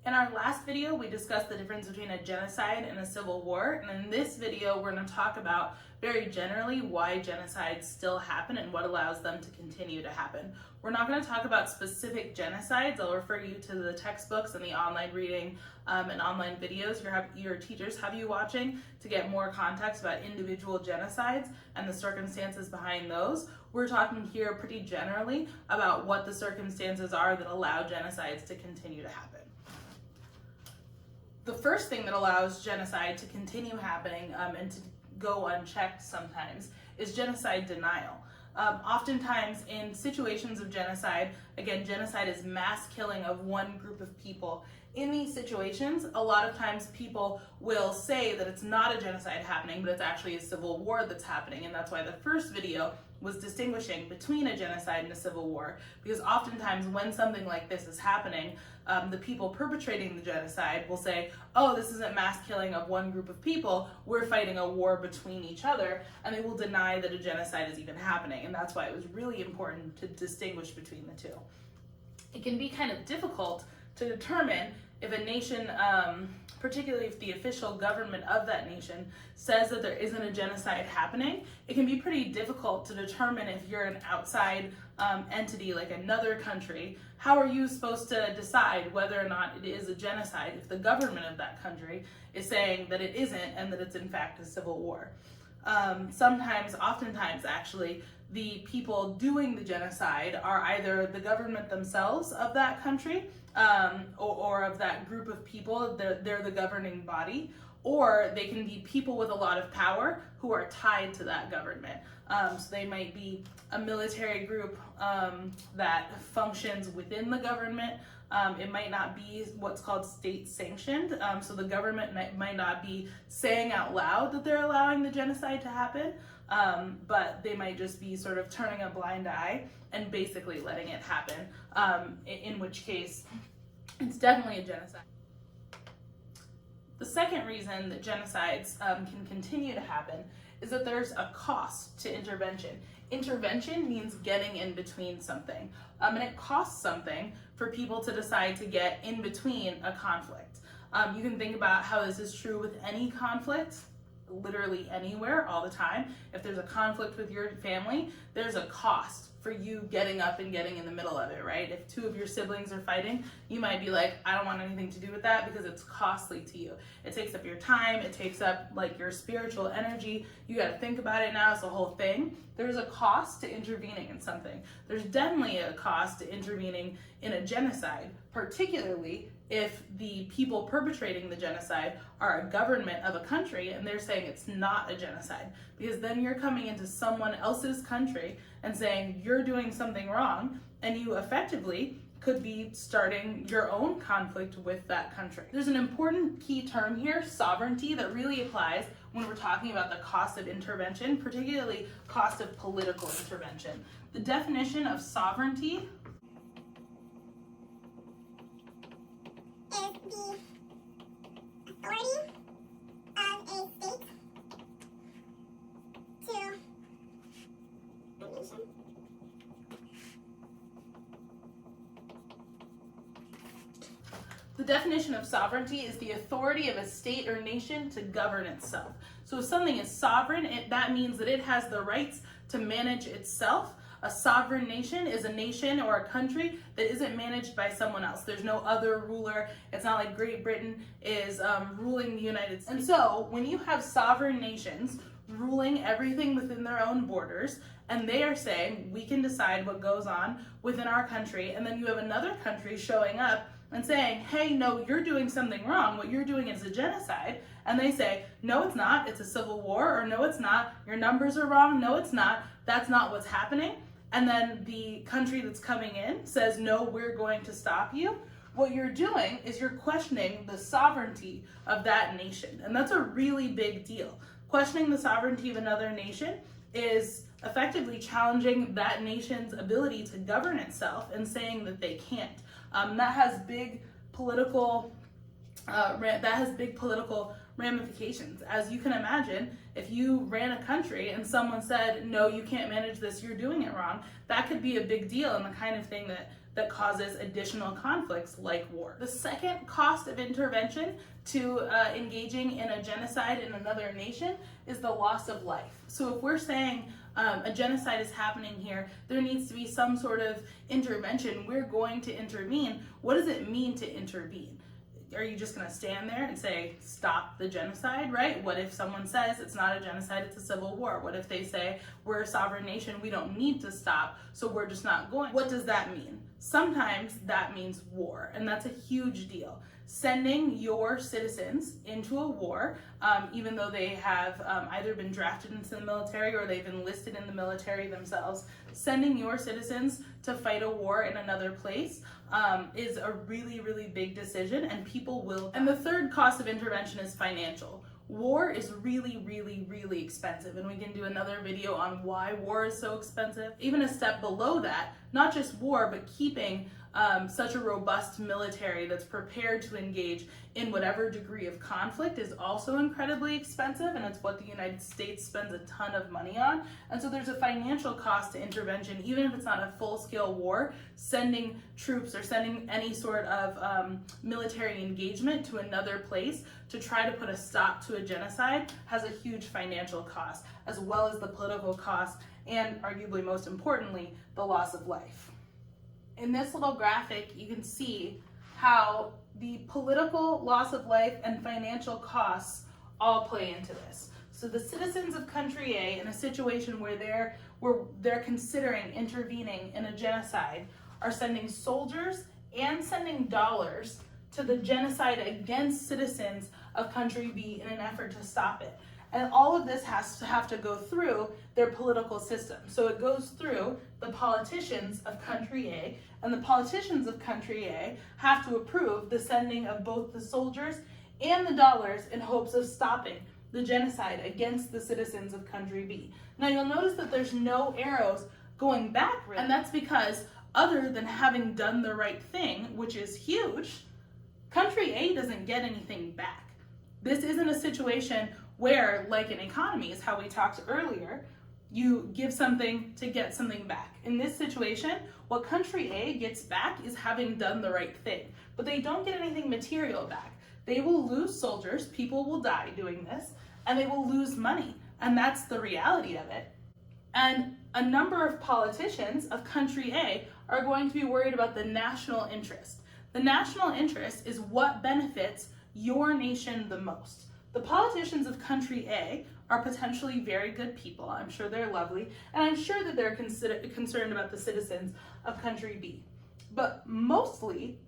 In our last video, we discussed the difference between a genocide and a civil war, and in this video, we're going to talk about very generally why genocides still happen and what allows them to continue to happen. We're not going to talk about specific genocides. I'll refer you to the textbooks and the online reading and online videos your teachers have you watching to get more context about individual genocides and the circumstances behind those. We're talking here pretty generally about what the circumstances are that allow genocides to continue to happen. The first thing that allows genocide to continue happening and to go unchecked sometimes is genocide denial. Oftentimes in situations of genocide, again, genocide is mass killing of one group of people. In these situations, a lot of times people will say that it's not a genocide happening, but it's actually a civil war that's happening. And that's why the first video was distinguishing between a genocide and a civil war, because oftentimes when something like this is happening, the people perpetrating the genocide will say, oh, this isn't mass killing of one group of people, we're fighting a war between each other, and they will deny that a genocide is even happening. And that's why it was really important to distinguish between the two. It can be kind of difficult to determine if a nation, particularly if the official government of that nation says that there isn't a genocide happening. It can be pretty difficult to determine if you're an outside entity like another country. How are you supposed to decide whether or not it is a genocide if the government of that country is saying that it isn't and that it's in fact a civil war? Oftentimes actually, the people doing the genocide are either the government themselves of that country or of that group of people, they're the governing body, or they can be people with a lot of power who are tied to that government. So they might be a military group that functions within the government. It might not be what's called state sanctioned. So the government might not be saying out loud that they're allowing the genocide to happen, but they might just be sort of turning a blind eye and basically letting it happen, in which case it's definitely a genocide. The second reason that genocides can continue to happen is that there's a cost to intervention. Intervention means getting in between something, and it costs something for people to decide to get in between a conflict. You can think about how this is true with any conflict, literally anywhere, all the time. If there's a conflict with your family, there's a cost for you getting up and getting in the middle of it, right? If two of your siblings are fighting, you might be like, I don't want anything to do with that because it's costly to you. It takes up your time, it takes up like your spiritual energy. You got to think about it now as a whole thing. There's a cost to intervening in something. There's definitely a cost to intervening in a genocide, particularly if the people perpetrating the genocide are a government of a country and they're saying it's not a genocide, because then you're coming into someone else's country and saying you're doing something wrong, and you effectively could be starting your own conflict with that country. There's an important key term here, sovereignty, that really applies when we're talking about the cost of intervention, particularly cost of political intervention. The definition of sovereignty is the authority of a state to a nation. The definition of sovereignty is the authority of a state or nation to govern itself. So if something is sovereign, that means that it has the rights to manage itself. A sovereign nation is a nation or a country that isn't managed by someone else. There's no other ruler. It's not like Great Britain is ruling the United States. And so when you have sovereign nations ruling everything within their own borders, and they are saying, we can decide what goes on within our country, and then you have another country showing up and saying, hey, no, you're doing something wrong. What you're doing is a genocide. And they say, no, it's not. It's a civil war. Or no, it's not. Your numbers are wrong. No, it's not. That's not what's happening. And then the country that's coming in says, no, we're going to stop you. What you're doing is you're questioning the sovereignty of that nation. And that's a really big deal. Questioning the sovereignty of another nation is effectively challenging that nation's ability to govern itself and saying that they can't. That has big political ramifications. As you can imagine, if you ran a country and someone said, no, you can't manage this, you're doing it wrong, that could be a big deal and the kind of thing that that causes additional conflicts like war. The second cost of intervention to engaging in a genocide in another nation is the loss of life. So if we're saying a genocide is happening here, there needs to be some sort of intervention, we're going to intervene. What does it mean to intervene? Are you just going to stand there and say, stop the genocide, right? What if someone says it's not a genocide, it's a civil war? What if they say, we're a sovereign nation, we don't need to stop, so we're just not going? What does that mean? Sometimes that means war, and that's a huge deal. Sending your citizens into a war, even though they have either been drafted into the military or they've enlisted in the military themselves, sending your citizens to fight a war in another place is a really, really big decision, and people will. And the third cost of intervention is financial. War is really, really, really expensive, and we can do another video on why war is so expensive. Even a step below that, not just war, but keeping such a robust military that's prepared to engage in whatever degree of conflict is also incredibly expensive, and it's what the United States spends a ton of money on. And so there's a financial cost to intervention, even if it's not a full-scale war. Sending troops or sending any sort of military engagement to another place to try to put a stop to a genocide has a huge financial cost, as well as the political cost, and arguably most importantly, the loss of life. In this little graphic, you can see how the political loss of life and financial costs all play into this. So the citizens of country A, in a situation where they're considering intervening in a genocide, are sending soldiers and sending dollars to the genocide against citizens of country B in an effort to stop it. And all of this has to have to go through their political system. So it goes through the politicians of country A, and the politicians of country A have to approve the sending of both the soldiers and the dollars in hopes of stopping the genocide against the citizens of country B. Now you'll notice that there's no arrows going back, really, and that's because other than having done the right thing, which is huge, country A doesn't get anything back. This isn't a situation where, like in economies, how we talked earlier, you give something to get something back. In this situation, what country A gets back is having done the right thing, but they don't get anything material back. They will lose soldiers, people will die doing this, and they will lose money, and that's the reality of it. And a number of politicians of country A are going to be worried about the national interest. The national interest is what benefits your nation the most. The politicians of country A are potentially very good people. I'm sure they're lovely, and I'm sure that they're concerned about the citizens of country B. But mostly,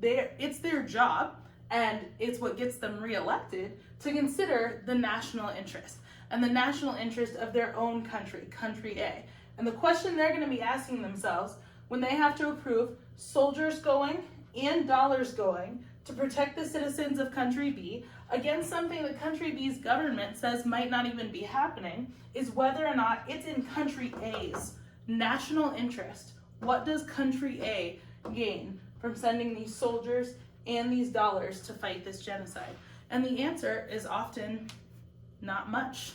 it's their job, and it's what gets them reelected, to consider the national interest and the national interest of their own country, country A. And the question they're going to be asking themselves when they have to approve soldiers going and dollars going to protect the citizens of country B against something that country B's government says might not even be happening is whether or not it's in country A's national interest. What does country A gain from sending these soldiers and these dollars to fight this genocide? And the answer is often not much,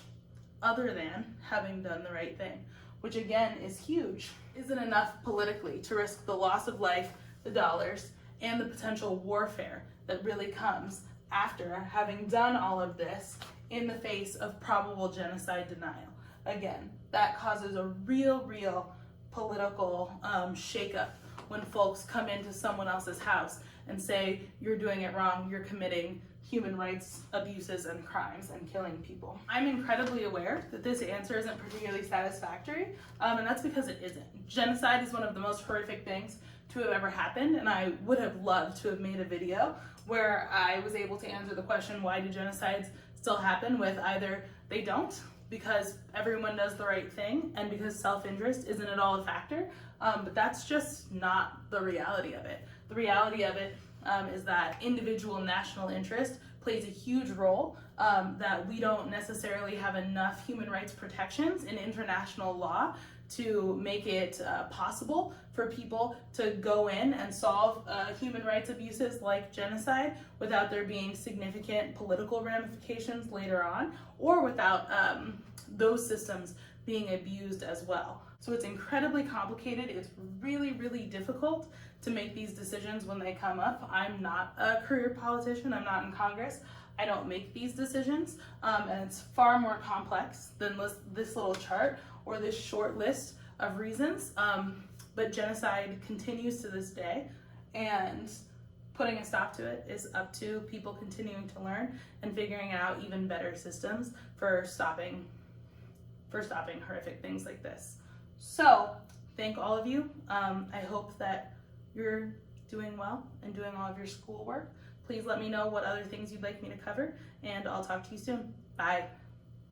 other than having done the right thing, which again is huge. Isn't enough politically to risk the loss of life, the dollars, and the potential warfare that really comes after having done all of this in the face of probable genocide denial. Again, that causes a real political shakeup when folks come into someone else's house and say, you're doing it wrong, you're committing human rights abuses and crimes and killing people. I'm incredibly aware that this answer isn't particularly satisfactory, and that's because it isn't. Genocide is one of the most horrific things to have ever happened, and I would have loved to have made a video where I was able to answer the question, why do genocides still happen, with either they don't, because everyone does the right thing, and because self-interest isn't at all a factor, but that's just not the reality of it. The reality of it is that individual national interest plays a huge role, that we don't necessarily have enough human rights protections in international law to make it possible for people to go in and solve human rights abuses like genocide without there being significant political ramifications later on, or without those systems being abused as well. So it's incredibly complicated. It's really, really difficult to make these decisions when they come up. I'm not a career politician. I'm not in Congress. I don't make these decisions, and it's far more complex than this little chart or this short list of reasons. But genocide continues to this day, and putting a stop to it is up to people continuing to learn and figuring out even better systems for stopping horrific things like this. So thank all of you. I hope that you're doing well and doing all of your schoolwork. Please let me know what other things you'd like me to cover, and I'll talk to you soon. Bye.